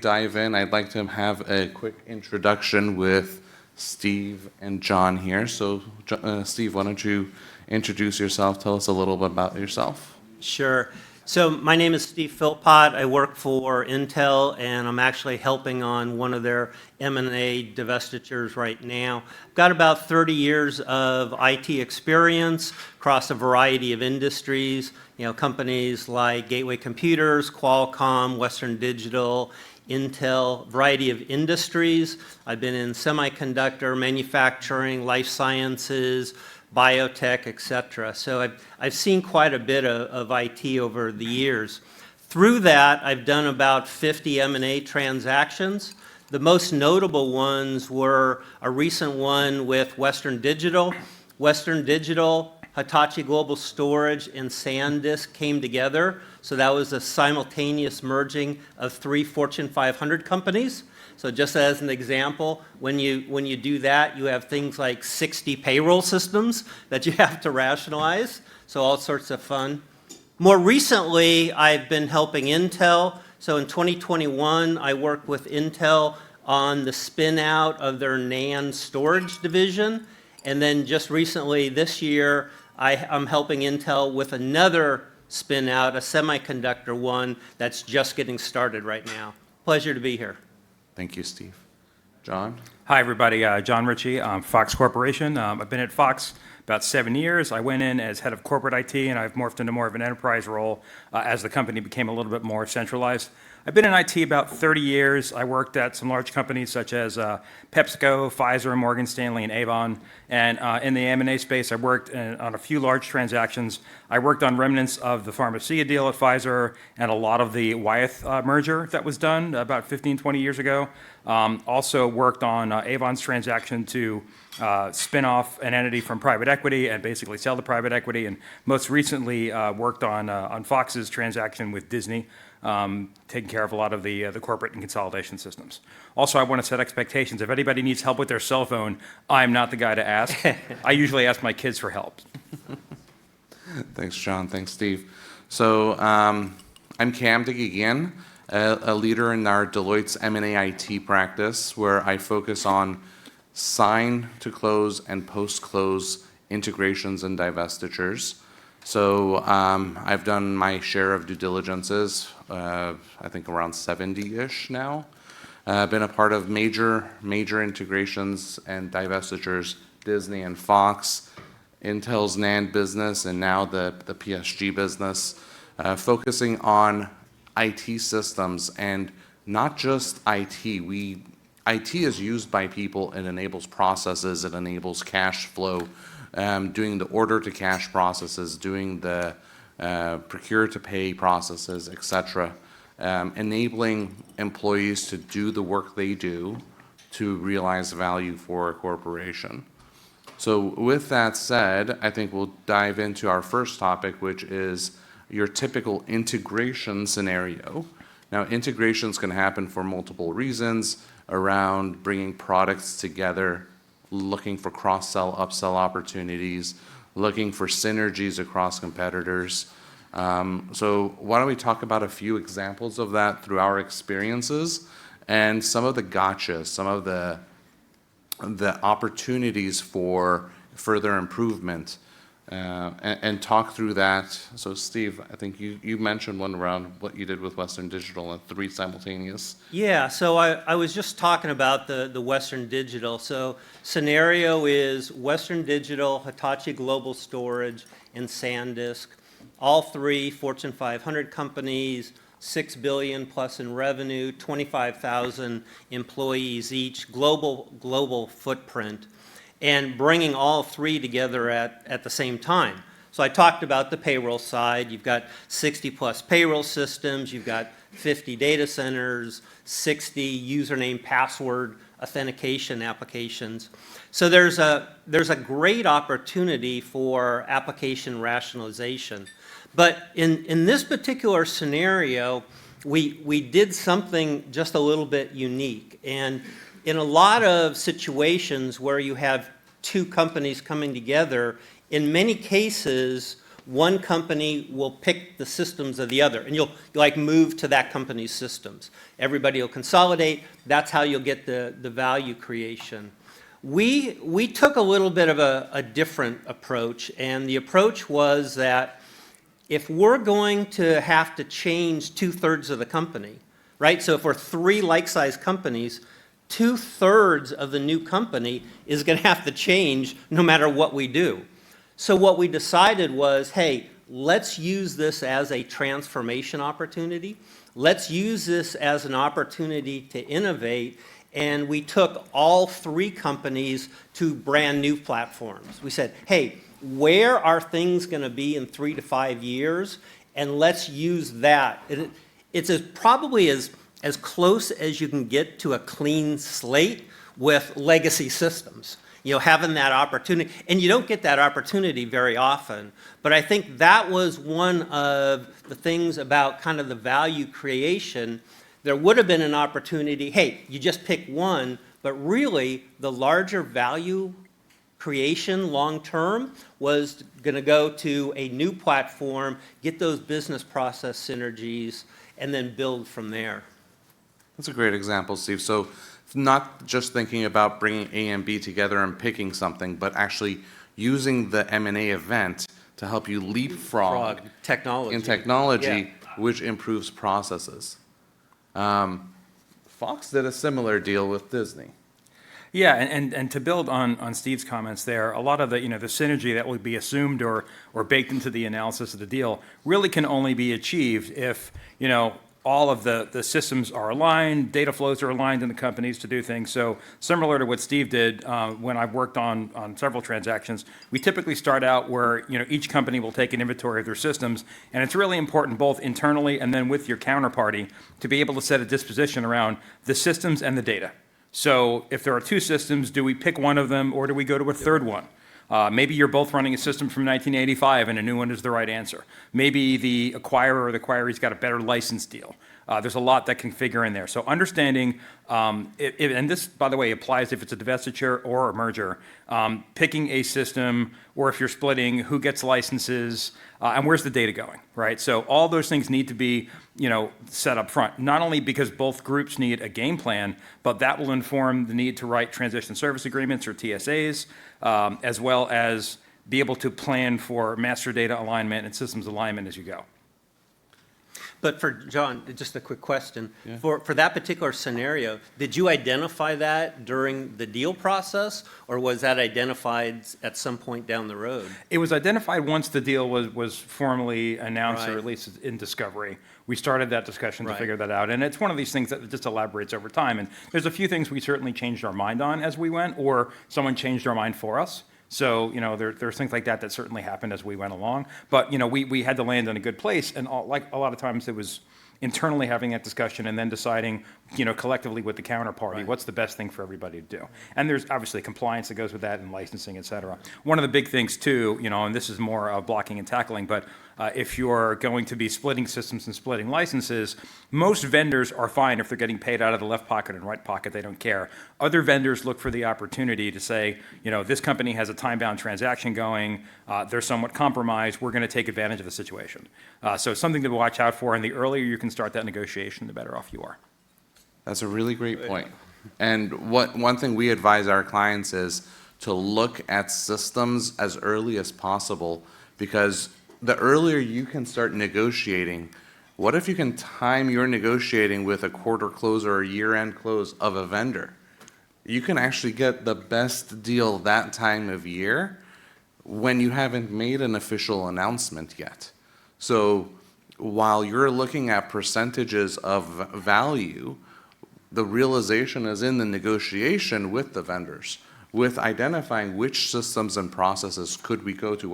dive in, I'd like to have a quick introduction with Steve and John here. So, Steve, why don't you introduce yourself? Tell us a little bit about yourself. Sure. So my name is Steve Philpott. I work for Intel, and I'm actually helping on one of their M&A divestitures right now. I've got about 30 years of IT experience across a variety of industries, companies like Gateway Computers, Qualcomm, Western Digital, Intel, variety of industries. I've been in semiconductor, manufacturing, life sciences, biotech, et cetera. So I've seen quite a bit of IT over the years. Through that, I've done about 50 M&A transactions. The most notable ones were a recent one with Western Digital. Western Digital, Hitachi Global Storage, and SanDisk came together. So that was a simultaneous merging of 3 Fortune 500 companies. So just as an example, when you do that, you have things like 60 payroll systems that you have to rationalize. So all sorts of fun. More recently, I've been helping Intel. So in 2021, I worked with Intel on the spin out of their NAND storage division. And then just recently this year, I'm helping Intel with another spin out, a semiconductor one that's just getting started right now. Pleasure to be here. Thank you, Steve. John? Hi, everybody. John Ritchie, Fox Corporation. I've been at Fox about 7 years. I went in as head of corporate IT, and I've morphed into more of an enterprise role as the company became a little bit more centralized. I've been in IT about 30 years. I worked at some large companies such as PepsiCo, Pfizer, Morgan Stanley, and Avon. And in the M&A space, I worked on a few large transactions. I worked on remnants of the Pharmacia deal at Pfizer and a lot of the Wyeth merger that was done about 15, 20 years ago. Also worked on Avon's transaction to spin off an entity from private equity and basically sell the private equity. And most recently worked on Fox's transaction with Disney, taking care of a lot of the corporate and consolidation systems. Also, I want to set expectations. If anybody needs help with their cell phone, I'm not the guy to ask. I usually ask my kids for help. Thanks, John. Thanks, Steve. So I'm Cam Digigian, a leader in our Deloitte's M&A IT practice, where I focus on sign to close and post-close integrations and divestitures. So I've done my share of due diligences, I think around 70-ish now. Been a part of major integrations and divestitures, Disney and Fox, Intel's NAND business, and now the PSG business, focusing on IT systems and not just IT. IT is used by people. It enables processes. It enables cash flow. Doing the order-to-cash processes, doing the procure-to-pay processes, et cetera, enabling employees to do the work they do to realize value for a corporation. So with that said, I think we'll dive into our first topic, which is your typical integration scenario. Now, integrations can happen for multiple reasons around bringing products together, looking for cross-sell, upsell opportunities, looking for synergies across competitors. So why don't we talk about a few examples of that through our experiences and some of the gotchas, some of the opportunities for further improvement, and talk through that. So Steve, I think you mentioned one around what you did with Western Digital and 3 simultaneous. Yeah, so I was just talking about the Western Digital. So scenario is Western Digital, Hitachi Global Storage, and SanDisk, all 3 Fortune 500 companies, $6 billion plus in revenue, 25,000 employees each, global footprint, and bringing all 3 together at the same time. So I talked about the payroll side. You've got 60 plus payroll systems. You've got 50 data centers, 60 username password authentication applications. So there's a great opportunity for application rationalization. But in this particular scenario, we did something just a little bit unique. And in a lot of situations where you have 2 companies coming together, in many cases, one company will pick the systems of the other, and you'll like move to that company's systems. Everybody will consolidate. That's how you'll get the value creation. We took a little bit of a different approach, and the approach was that if we're going to have to change 2/3 of the company, right? So if we're 3 like-sized companies, 2/3 of the new company is going to have to change no matter what we do. So what we decided was, hey, let's use this as a transformation opportunity. Let's use this as an opportunity to innovate. And we took all 3 companies to brand new platforms. We said, hey, where are things going to be in 3 to 5 years? And let's use that. It's probably as close as you can get to a clean slate with legacy systems. You know, having that opportunity, and you don't get that opportunity very often. But I think that was one of the things about kind of the value creation. There would have been an opportunity, hey, you just pick one, but really the larger value creation long-term was going to go to a new platform, get those business process synergies, and then build from there. That's a great example, Steve. So not just thinking about bringing A and B together and picking something, but actually using the M&A event to help you leapfrog technology. in technology, Yeah. which improves processes. Fox did a similar deal with Disney. Yeah, and to build on Steve's comments there, a lot of the, the synergy that would be assumed or baked into the analysis of the deal really can only be achieved if, all of the systems are aligned, data flows are aligned in the companies to do things. So similar to what Steve did when I've worked on several transactions, we typically start out where, each company will take an inventory of their systems, and it's really important both internally and then with your counterparty to be able to set a disposition around the systems and the data. So if there are 2 systems, do we pick one of them or do we go to a third one? Maybe you're both running a system from 1985 and a new one is the right answer. Maybe the acquirer or the acquiree's got a better license deal. There's a lot that can figure in there. So understanding, and this, by the way, applies if it's a divestiture or a merger, picking a system, or if you're splitting, who gets licenses, and where's the data going, right? So all those things need to be, set up front, not only because both groups need a game plan, but that will inform the need to write transition service agreements or TSAs, as well as be able to plan for master data alignment and systems alignment as you go. But for John, just a quick question. Yeah. For that particular scenario, did you identify that during the deal process, or was that identified at some point down the road? It was identified once the deal was formally announced, right. Or at least in discovery. We started that discussion to right. figure that out. And it's one of these things that just elaborates over time. And there's a few things we certainly changed our mind on as we went, or someone changed our mind for us. So, there's things like that certainly happened as we went along. But, we had to land in a good place. And like a lot of times it was internally having that discussion and then deciding, collectively with the counterparty, right. What's the best thing for everybody to do. And there's obviously compliance that goes with that and licensing, et cetera. One of the big things too, and this is more of blocking and tackling, but if you're going to be splitting systems and splitting licenses, most vendors are fine if they're getting paid out of the left pocket and right pocket, they don't care. Other vendors look for the opportunity to say, this company has a time-bound transaction going, they're somewhat compromised, we're going to take advantage of the situation. So it's something to watch out for, and the earlier you can start that negotiation, the better off you are. That's a really great point. And one thing we advise our clients is to look at systems as early as possible, because the earlier you can start negotiating, what if you can time your negotiating with a quarter close or a year-end close of a vendor? You can actually get the best deal that time of year when you haven't made an official announcement yet. So while you're looking at percentages of value, the realization is in the negotiation with the vendors, with identifying which systems and processes could we go to,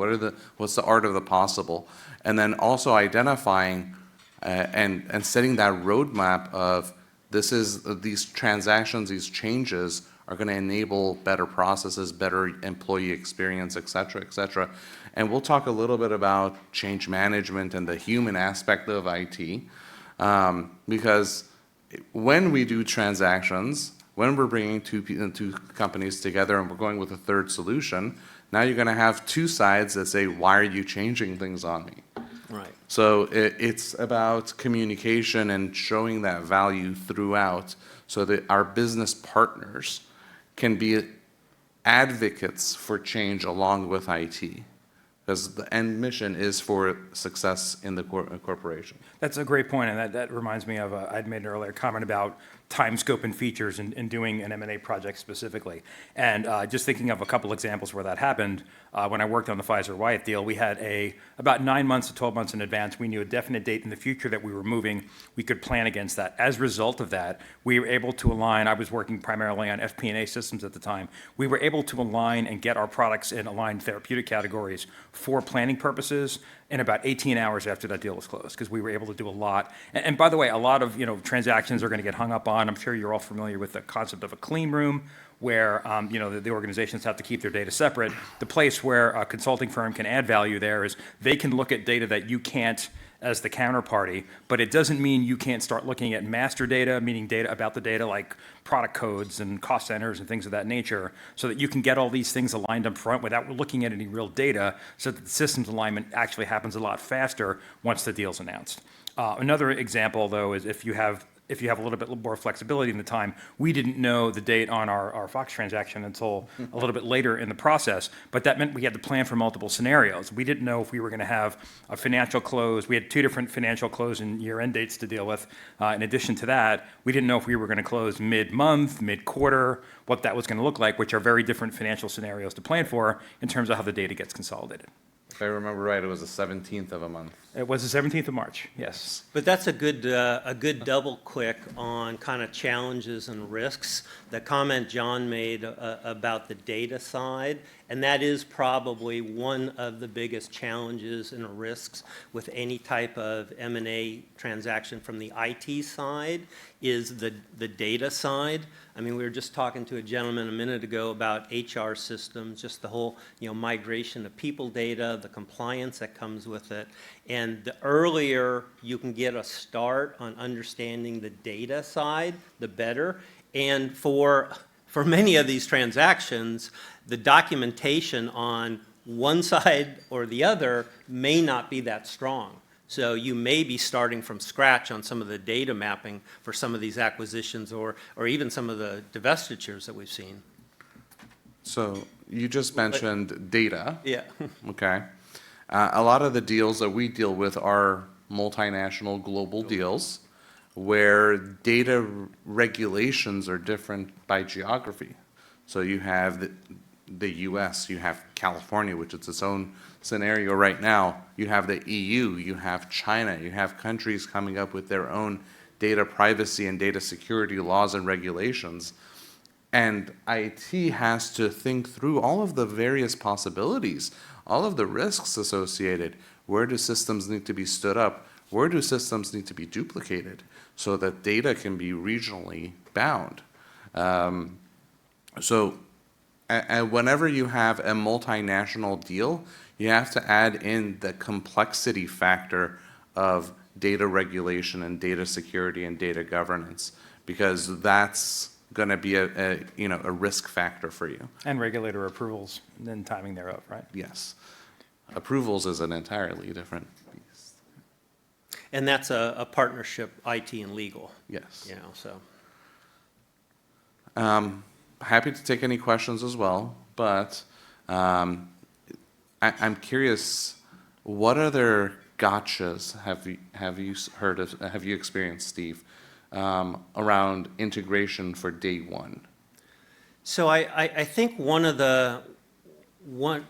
what's the art of the possible, and then also identifying and setting that roadmap of these transactions, these changes are going to enable better processes, better employee experience, et cetera, et cetera. And we'll talk a little bit about change management and the human aspect of IT, because when we do transactions, when we're bringing two companies together and we're going with a third solution, Now you're going to have two sides that say, why are you changing things on me? Right. So it's about communication and showing that value throughout so that our business partners can be advocates for change along with IT. Because the end mission is for success in the corporation. That's a great point, and that reminds me of, I'd made an earlier comment about time, scope, and features in doing an M&A project specifically. And just thinking of a couple examples where that happened, when I worked on the Pfizer-Wyeth deal, we had about 9 months to 12 months in advance, we knew a definite date in the future that we were moving. We could plan against that. As a result of that, we were able to align, I was working primarily on FP&A systems at the time, we were able to align and get our products in aligned therapeutic categories for planning purposes in about 18 hours after that deal was closed, because we were able to do a lot. And by the way, a lot of transactions are going to get hung up on. I'm sure you're all familiar with the concept of a clean room, where the organizations have to keep their data separate. The place where a consulting firm can add value there is they can look at data that you can't as the counterparty, but it doesn't mean you can't start looking at master data, meaning data about the data like product codes and cost centers and things of that nature, so that you can get all these things aligned up front without looking at any real data, so that the systems alignment actually happens a lot faster once the deal's announced. Another example, though, is if you have a little bit more flexibility in the time. We didn't know the date on our Fox transaction until a little bit later in the process, but that meant we had to plan for multiple scenarios. We didn't know if we were going to have a financial close. We had 2 different financial close and year-end dates to deal with. In addition to that, we didn't know if we were going to close mid-month, mid-quarter, what that was going to look like, which are very different financial scenarios to plan for in terms of how the data gets consolidated. If I remember right, it was the 17th of a month. It was the 17th of March, yes. But that's a good double click on kind of challenges and risks. The comment John made about the data side, and that is probably one of the biggest challenges and risks with any type of M&A transaction from the IT side, is the data side. I mean, we were just talking to a gentleman a minute ago about HR systems, just the whole migration of people data, the compliance that comes with it. And the earlier you can get a start on understanding the data side, the better. And for many of these transactions, the documentation on one side or the other may not be that strong. So you may be starting from scratch on some of the data mapping for some of these acquisitions or even some of the divestitures that we've seen. So you just mentioned data. Yeah. Okay. A lot of the deals that we deal with are multinational global deals where data regulations are different by geography. So you have the US, you have California, which is its own scenario right now. You have the EU, you have China, you have countries coming up with their own data privacy and data security laws and regulations. And IT has to think through all of the various possibilities, all of the risks associated. Where do systems need to be stood up? Where do systems need to be duplicated so that data can be regionally bound? And whenever you have a multinational deal, you have to add in the complexity factor of data regulation and data security and data governance, because that's going to be a risk factor for you. And regulator approvals and then timing thereof, right? Yes. Approvals is an entirely different beast. And that's a partnership, IT and legal. Yes. So. Happy to take any questions as well, but I'm curious, what other gotchas have you heard of, have you experienced, Steve, around integration for day one? So I think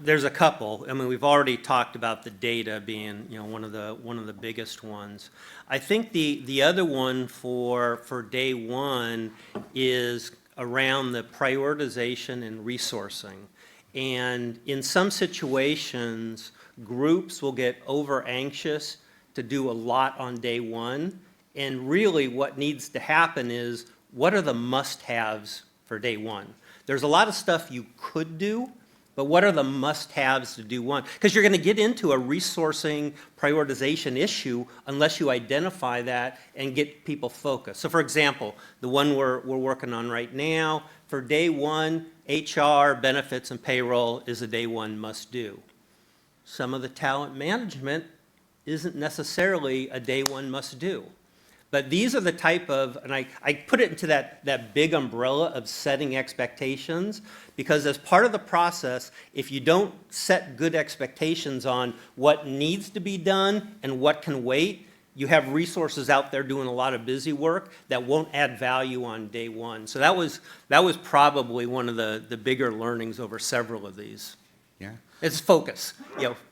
there's a couple. I mean, we've already talked about the data being one of the biggest ones. I think the other one for day one is around the prioritization and resourcing. And in some situations, groups will get over anxious to do a lot on day one. And really what needs to happen is, what are the must-haves for day one? There's a lot of stuff you could do, But what are the must-haves to do one? Because you're going to get into a resourcing prioritization issue unless you identify that and get people focused. So for example, the one we're working on right now, for day one, HR, benefits, and payroll is a day one must-do. Some of the talent management isn't necessarily a day one must-do. But these are the type of, and I put it into that big umbrella of setting expectations, because as part of the process, if you don't set good expectations on what needs to be done and what can wait, you have resources out there doing a lot of busy work that won't add value on day one. So that was probably one of the bigger learnings over several of these. Yeah. It's focus,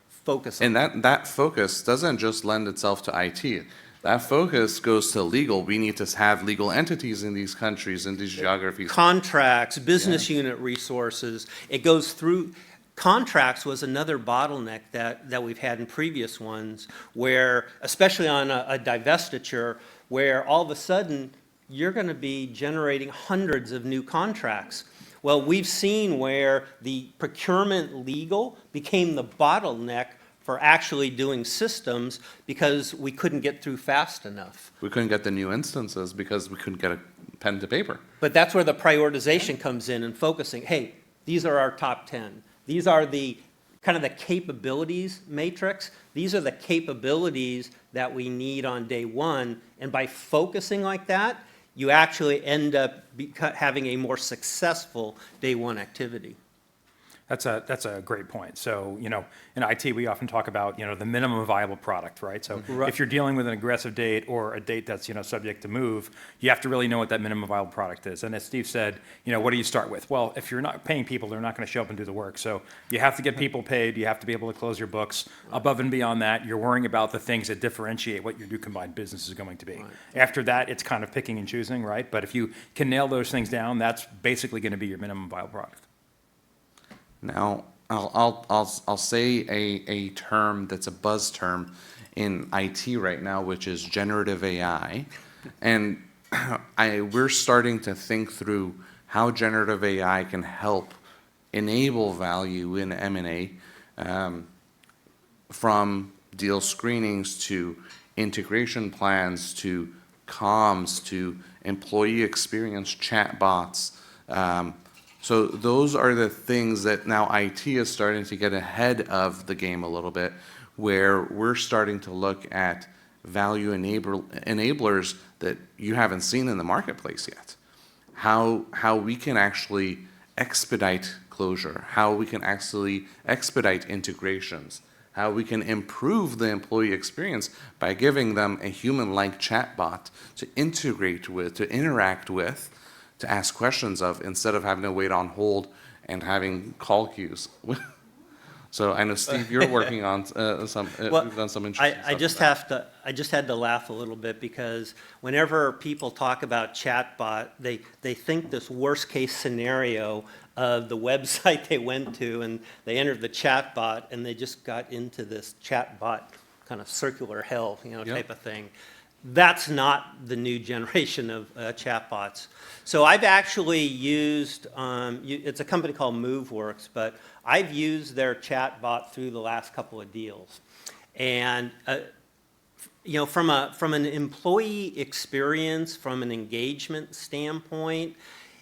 focus. And that focus doesn't just lend itself to IT. That focus goes to legal. We need to have legal entities in these countries, in these geographies. Contracts, business unit resources, it goes through. Contracts was another bottleneck that we've had in previous ones, where, especially on a divestiture, where all of a sudden you're going to be generating hundreds of new contracts. Well, we've seen where the procurement legal became the bottleneck for actually doing systems because we couldn't get through fast enough. We couldn't get the new instances because we couldn't get a pen to paper. But that's where the prioritization comes in and focusing, hey, these are our top 10. These are the kind of the capabilities matrix. These are the capabilities that we need on day one. And by focusing like that, you actually end up having a more successful day one activity. That's a great point. So, in IT, we often talk about, the minimum viable product, right? So Right. if you're dealing with an aggressive date or a date that's, subject to move, you have to really know what that minimum viable product is. And as Steve said, what do you start with? Well, if you're not paying people, they're not going to show up and do the work. So you have to get people paid. You have to be able to close your books. Above and beyond that, you're worrying about the things that differentiate what your new combined business is going to be. Right. After that, it's kind of picking and choosing, right? But if you can nail those things down, that's basically going to be your minimum viable product. Now, I'll say a term that's a buzz term in IT right now, which is generative AI. And we're starting to think through how generative AI can help enable value in M&A, from deal screenings to integration plans to comms to employee experience chatbots. So those are the things that now IT is starting to get ahead of the game a little bit, where we're starting to look at value enablers that you haven't seen in the marketplace yet. How we can actually expedite closure, how we can actually expedite integrations, how we can improve the employee experience by giving them a human-like chatbot to integrate with, to interact with, to ask questions of, instead of having to wait on hold and having call queues. So I know, Steve, you're working on Well, we've done some interesting I stuff just with that. I just had to laugh a little bit, because whenever people talk about chatbot, they think this worst case scenario of the website they went to and they entered the chatbot and they just got into this chatbot kind of circular hell, Yep. type of thing. That's not the new generation of chatbots. So I've actually used, it's a company called MoveWorks, but I've used their chatbot through the last couple of deals. And, from an employee experience, from an engagement standpoint,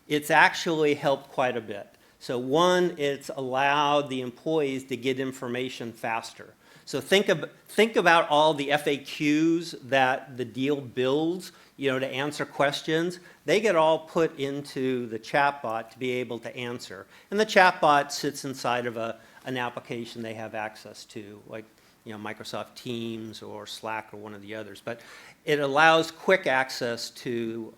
it's actually helped quite a bit. So one, it's allowed the employees to get information faster. So think about all the FAQs that the deal builds, to answer questions. They get all put into the chatbot to be able to answer. And the chatbot sits inside of an application they have access to, like Microsoft Teams or Slack or one of the others. But it allows quick access to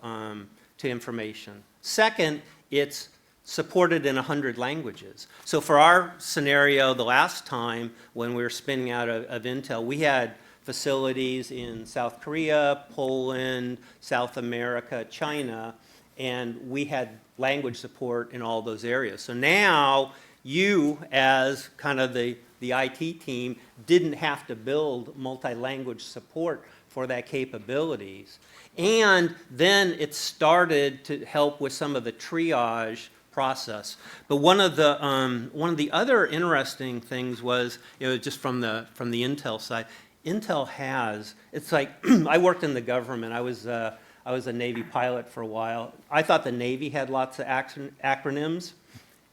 information. Second, it's supported in 100 languages. So for our scenario, the last time when we were spinning out of Intel, we had facilities in South Korea, Poland, South America, China, and we had language support in all those areas. So now you, as kind of the IT team, didn't have to build multi-language support for that capabilities. And then it started to help with some of the triage process. But one of the other interesting things was, just from the Intel side, Intel has, it's like, I worked in the government. I was a Navy pilot for a while. I thought the Navy had lots of acronyms.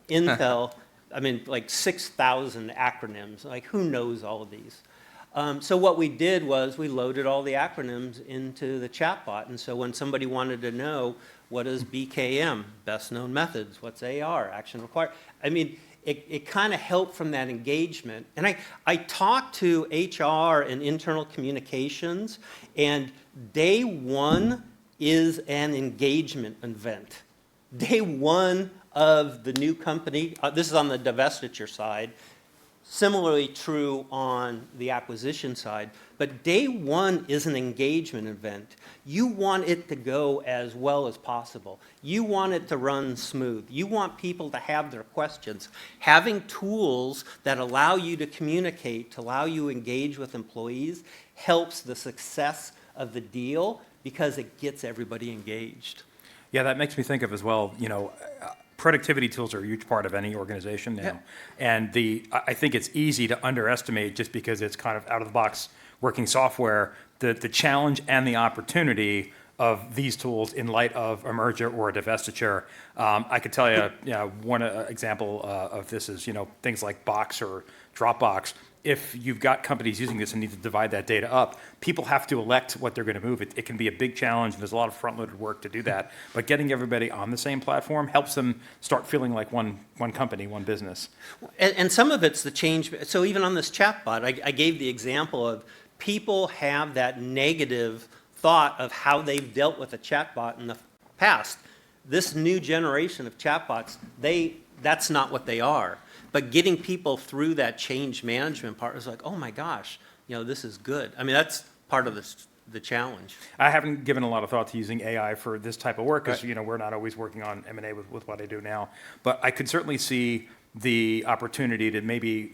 Intel, I mean, like 6,000 acronyms. Like, who knows all of these? So what we did was we loaded all the acronyms into the chatbot. And so when somebody wanted to know, what is BKM, best known methods, what's AR, action required, I mean, it kind of helped from that engagement. And I talked to HR and internal communications, and day one is an engagement event. Day one of the new company, this is on the divestiture side, similarly true on the acquisition side, but day one is an engagement event. You want it to go as well as possible. You want it to run smooth. You want people to have their questions. Having tools that allow you to communicate, to allow you to engage with employees, helps the success of the deal because it gets everybody engaged. Yeah, that makes me think of as well, productivity tools are a huge part of any organization now. Yeah. And I think it's easy to underestimate, just because it's kind of out of the box working software, the challenge and the opportunity of these tools in light of a merger or a divestiture. I could tell you, one example of this is, things like Box or Dropbox. If you've got companies using this and need to divide that data up, people have to elect what they're going to move. It can be a big challenge, and there's a lot of front-loaded work to do that. But getting everybody on the same platform helps them start feeling like one company, one business. And some of it's the change. So even on this chatbot, I gave the example of people have that negative thought of how they've dealt with a chatbot in the past. This new generation of chatbots, that's not what they are. But getting people through that change management part is like, oh my gosh, this is good. I mean, that's part of the challenge. I haven't given a lot of thought to using AI for this type of work, because we're not always working on M&A with what I do now. But I could certainly see the opportunity to maybe,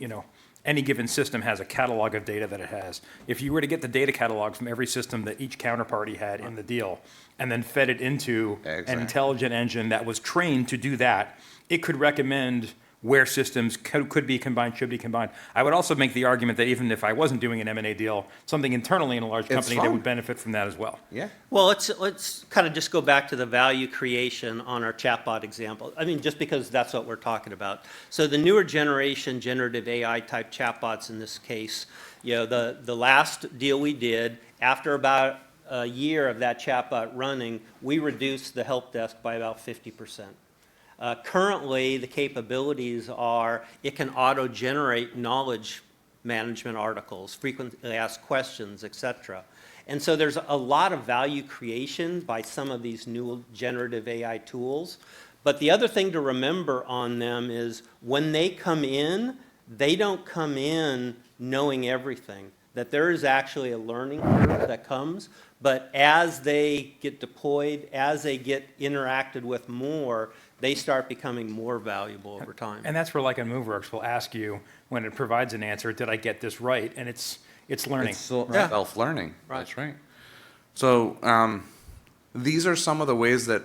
any given system has a catalog of data that it has. If you were to get the data catalog from every system that each counterparty had in the deal, and then fed it into an intelligent engine that was trained to do that, it could recommend where systems could be combined, should be combined. I would also make the argument that even if I wasn't doing an M&A deal, something internally in a large company that would benefit from that as well. Yeah. Well, let's kind of just go back to the value creation on our chatbot example. I mean, just because that's what we're talking about. So the newer generation generative AI type chatbots in this case, the last deal we did, after about a year of that chatbot running, we reduced the help desk by about 50%. Currently, the capabilities are it can auto-generate knowledge management articles, frequently asked questions, et cetera. And so there's a lot of value creation by some of these new generative AI tools. But the other thing to remember on them is when they come in, they don't come in knowing everything. That there is actually a learning curve that comes, but as they get deployed, as they get interacted with more, they start becoming more valuable over time. And that's where, like, Moveworks will ask you, when it provides an answer, did I get this right? And it's learning. It's self-learning. Right. That's right. So these are some of the ways that,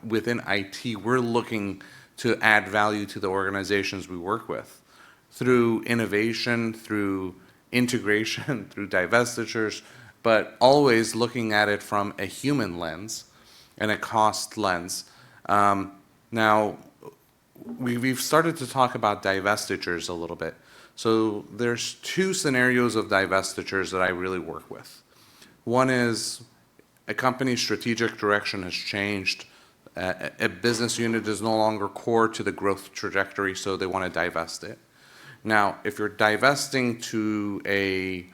within IT, we're looking to add value to the organizations we work with through innovation, through integration, through divestitures, but always looking at it from a human lens and a cost lens. Now, we've started to talk about divestitures a little bit. So there's two scenarios of divestitures that I really work with. One is a company's strategic direction has changed. A business unit is no longer core to the growth trajectory, so they want to divest it. Now, if you're divesting to a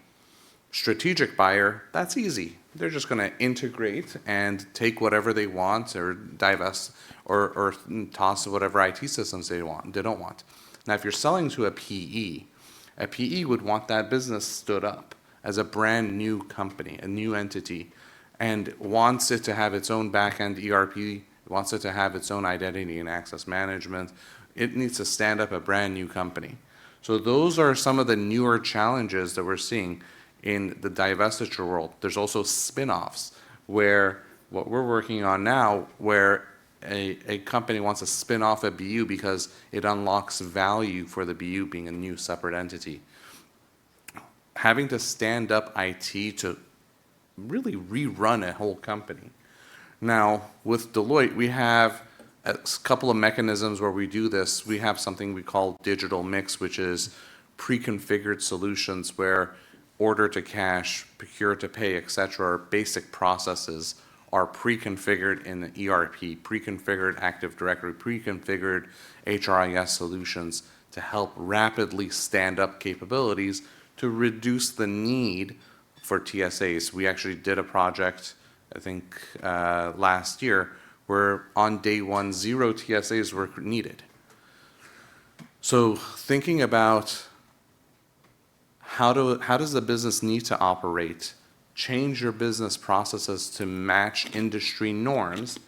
strategic buyer, that's easy. They're just going to integrate and take whatever they want, or divest, or toss whatever IT systems they don't want. Now, if you're selling to a PE would want that business stood up as a brand new company, a new entity, and wants it to have its own back-end ERP, wants it to have its own identity and access management. It needs to stand up a brand new company. So those are some of the newer challenges that we're seeing in the divestiture world. There's also spin-offs, where what we're working on now, where a company wants to spin off a BU because it unlocks value for the BU being a new separate entity. Having to stand up IT to really rerun a whole company. Now, with Deloitte, we have a couple of mechanisms where we do this. We have something we call digital mix, which is pre-configured solutions where order to cash, procure to pay, et cetera, basic processes are pre-configured in the ERP, pre-configured Active Directory, pre-configured HRIS solutions to help rapidly stand up capabilities to reduce the need for TSAs. We actually did a project, I think, last year, where on day 1, 0 TSAs were needed. So thinking about how does the business need to operate, change your business processes to match industry norms,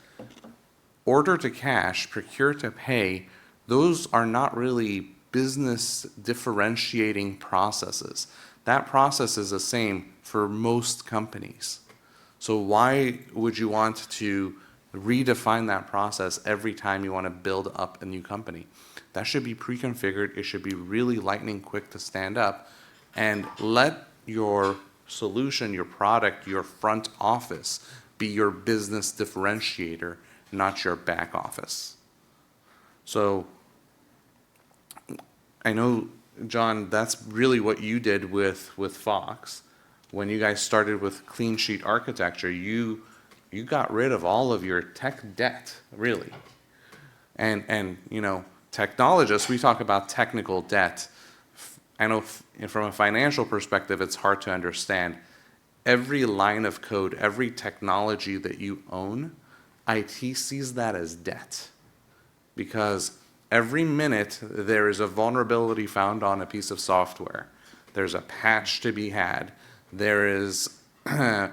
order to cash, procure to pay, those are not really business differentiating processes. That process is the same for most companies. So why would you want to redefine that process every time you want to build up a new company? That should be pre-configured. It should be really lightning quick to stand up, and let your solution, your product, your front office be your business differentiator, not your back office. So I know, John, that's really what you did with Fox. When you guys started with clean sheet architecture, you got rid of all of your tech debt, really. And you know, technologists, we talk about technical debt. I know from a financial perspective, it's hard to understand. Every line of code, every technology that you own, IT sees that as debt. Because every minute there is a vulnerability found on a piece of software. There's a patch to be had. There is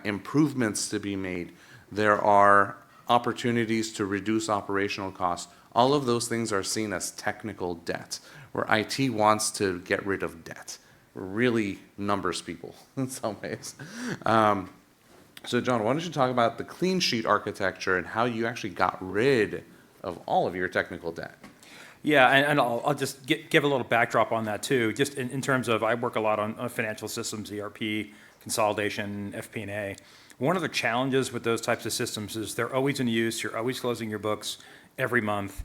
improvements to be made. There are opportunities to reduce operational costs. All of those things are seen as technical debt, where IT wants to get rid of debt. We're really numbers people in some ways. So John, why don't you talk about the clean sheet architecture and how you actually got rid of all of your technical debt? Yeah, and I'll just give a little backdrop on that too. Just in terms of, I work a lot on financial systems, ERP, consolidation, FP&A. One of the challenges with those types of systems is they're always in use. You're always closing your books every month.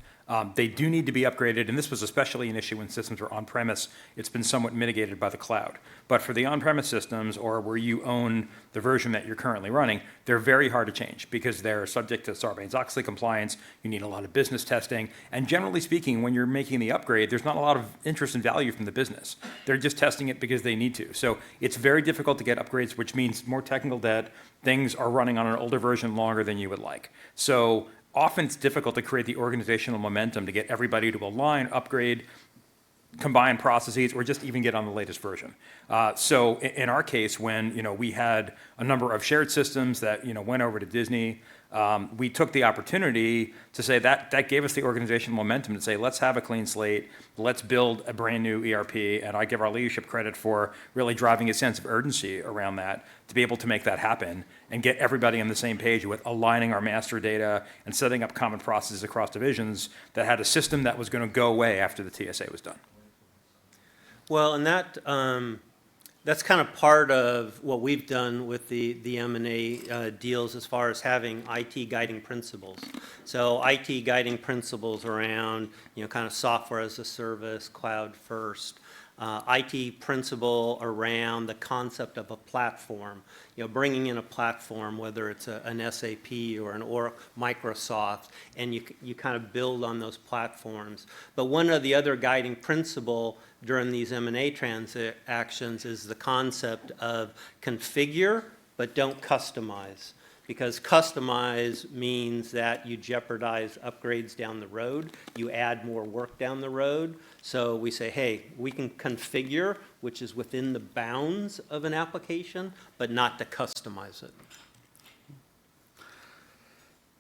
They do need to be upgraded, and this was especially an issue when systems were on-premise. It's been somewhat mitigated by the cloud. But for the on-premise systems, or where you own the version that you're currently running, they're very hard to change because they're subject to Sarbanes-Oxley compliance. You need a lot of business testing. And generally speaking, when you're making the upgrade, there's not a lot of interest and value from the business. They're just testing it because they need to. So it's very difficult to get upgrades, which means more technical debt. Things are running on an older version longer than you would like. So often it's difficult to create the organizational momentum to get everybody to align, upgrade, combine processes, or just even get on the latest version. So in our case, when we had a number of shared systems that went over to Disney, we took the opportunity to say that gave us the organizational momentum to say, let's have a clean slate, let's build a brand new ERP, and I give our leadership credit for really driving a sense of urgency around that to be able to make that happen and get everybody on the same page with aligning our master data and setting up common processes across divisions that had a system that was going to go away after the TSA was done. Well, and that's kind of part of what we've done with the M&A deals as far as having IT guiding principles. So IT guiding principles around, kind of software as a service, cloud first. IT principle around the concept of a platform, bringing in a platform, whether it's an SAP or an Oracle, Microsoft, and you kind of build on those platforms. But one of the other guiding principle during these M&A transactions is the concept of configure, but don't customize. Because customize means that you jeopardize upgrades down the road, you add more work down the road. So we say, hey, we can configure, which is within the bounds of an application, but not to customize it.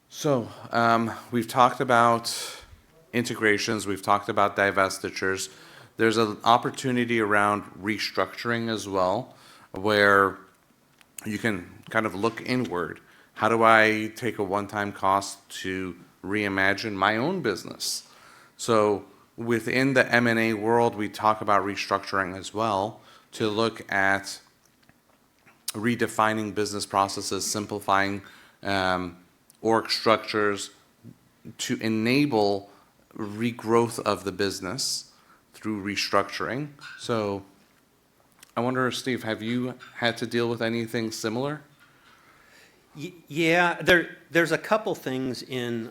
So we've talked about integrations, we've talked about divestitures. There's an opportunity around restructuring as well, where you can kind of look inward. How do I take a one-time cost to reimagine my own business. So within the M&A world, we talk about restructuring as well to look at redefining business processes, simplifying org structures to enable regrowth of the business through restructuring. So I wonder, Steve, have you had to deal with anything similar? Yeah, there's a couple things in,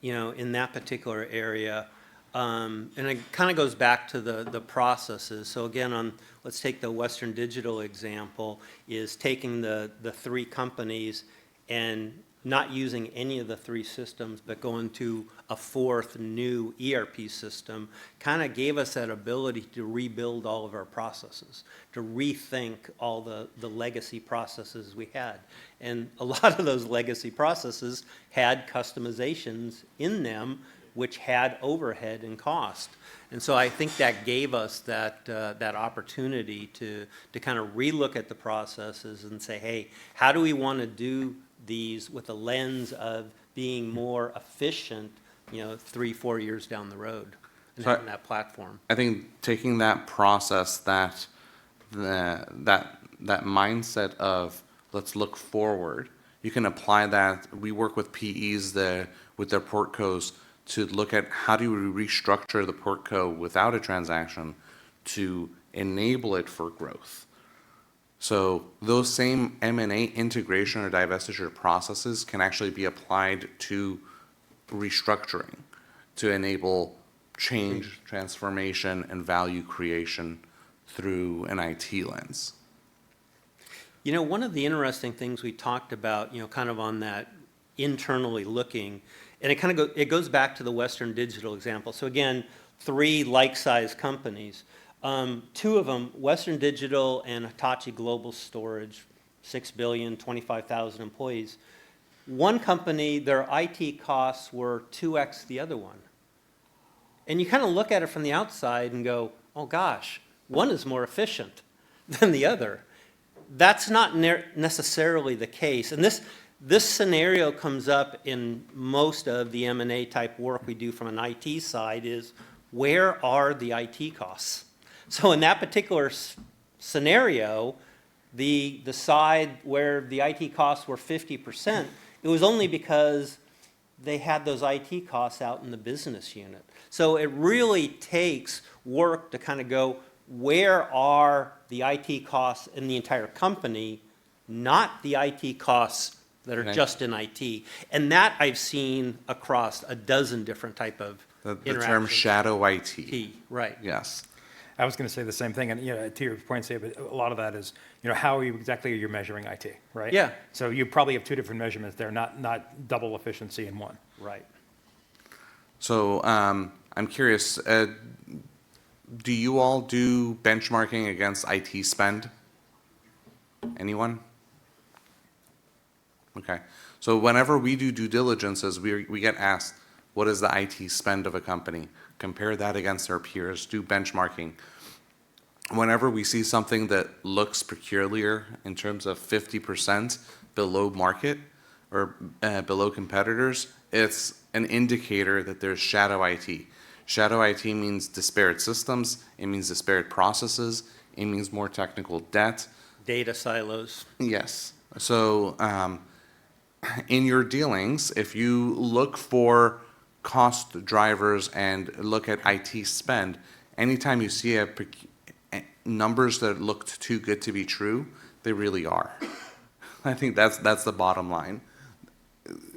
in that particular area. And it kind of goes back to the processes. So again, let's take the Western Digital example, is taking the three companies and not using any of the three systems, but going to a fourth new ERP system, kind of gave us that ability to rebuild all of our processes, to rethink all the legacy processes we had. And a lot of those legacy processes had customizations in them, which had overhead and cost. And so I think that gave us that opportunity to kind of relook at the processes and say, hey, how do we want to do these with a lens of being more efficient, 3-4 years down the road, and So having that platform. I think taking that process, that mindset of let's look forward, you can apply that. We work with PEs with their portcos to look at how do we restructure the portco without a transaction to enable it for growth. So those same M&A integration or divestiture processes can actually be applied to restructuring to enable change, transformation, and value creation through an IT lens. One of the interesting things we talked about, kind of on that internally looking, and it goes back to the Western Digital example. So again, 3 like-sized companies. 2 of them, Western Digital and Hitachi Global Storage, $6 billion, 25,000 employees. One company, their IT costs were 2x the other one. And you kind of look at it from the outside and go, oh gosh, one is more efficient than the other. That's not necessarily the case. And this scenario comes up in most of the M&A type work we do from an IT side is, where are the IT costs? So in that particular scenario, the side where the IT costs were 50%, it was only because they had those IT costs out in the business unit. So it really takes work to kind of go, where are the IT costs in the entire company, not the IT costs that are Okay. just in IT. And that I've seen across a dozen different type of The term interactions. shadow IT. Right. Yes. I was going to say the same thing, and to your point, Steve, but a lot of that is, how exactly are you measuring IT, right? Yeah. So you probably have 2 different measurements there, not double efficiency in one. Right. So I'm curious, do you all do benchmarking against IT spend? Anyone? Okay. So whenever we do due diligences, we get asked, what is the IT spend of a company? Compare that against their peers, do benchmarking. Whenever we see something that looks peculiar in terms of 50% below market or below competitors, it's an indicator that there's shadow IT. Shadow IT means disparate systems, it means disparate processes, it means more technical debt. Data silos. Yes. So in your dealings, if you look for cost drivers and look at IT spend, anytime you see numbers that looked too good to be true, they really are. I think that's the bottom line.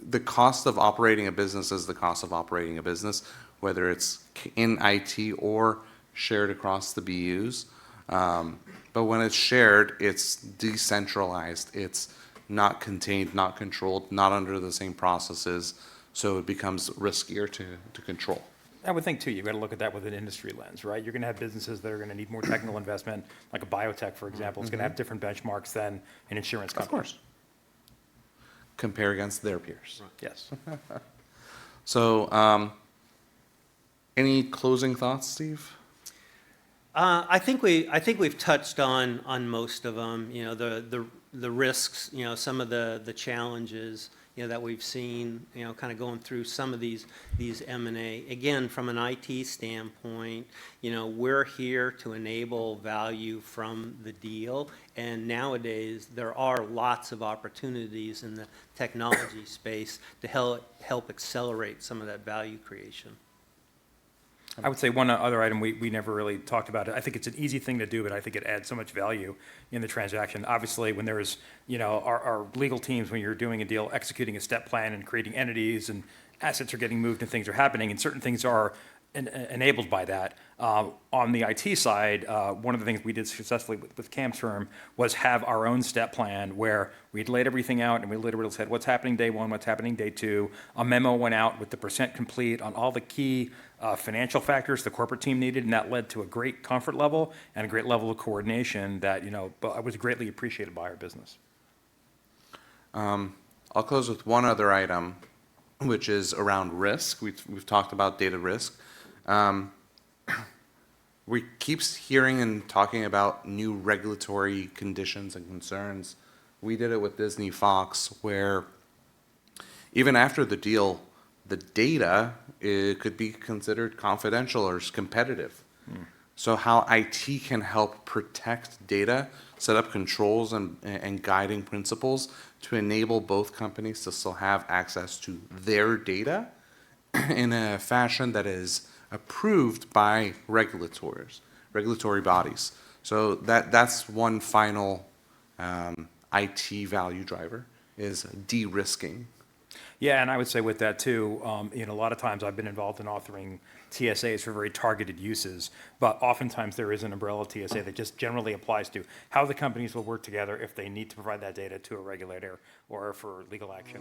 The cost of operating a business is the cost of operating a business, whether it's in IT or shared across the BUs. But when it's shared, it's decentralized. It's not contained, not controlled, not under the same processes. So it becomes riskier to control. I would think, too, you've got to look at that with an industry lens, right? You're going to have businesses that are going to need more technical investment, like a biotech, for example. It's going to have different benchmarks than an insurance Of company. course. Compare against their peers. Yes. So any closing thoughts, Steve? I think we've touched on most of them. The risks. Some of the challenges. that we've seen, kind of going through some of these M&A. Again, from an IT standpoint, we're here to enable value from the deal. And nowadays, there are lots of opportunities in the technology space to help accelerate some of that value creation. I would say one other item we never really talked about. I think it's an easy thing to do, but I think it adds so much value in the transaction. Obviously, when there's, our legal teams, when you're doing a deal, executing a step plan and creating entities and assets are getting moved and things are happening and certain things are enabled by that. On the IT side, one of the things we did successfully with Cam's firm was have our own step plan where we'd laid everything out and we literally said what's happening day one, what's happening day two. A memo went out with the percent complete on all the key financial factors the corporate team needed, and that led to a great comfort level and a great level of coordination that was greatly appreciated by our business. I'll close with one other item, which is around risk. We've talked about data risk. We keep hearing and talking about new regulatory conditions and concerns. We did it with Disney Fox, where even after the deal, the data could be considered confidential or competitive. So how IT can help protect data, set up controls and guiding principles to enable both companies to still have access to their data in a fashion that is approved by regulatory bodies. So that's one final IT value driver, is de-risking. Yeah, and I would say with that too, a lot of times I've been involved in authoring TSAs for very targeted uses, but oftentimes there is an umbrella TSA that just generally applies to how the companies will work together if they need to provide that data to a regulator or for legal action.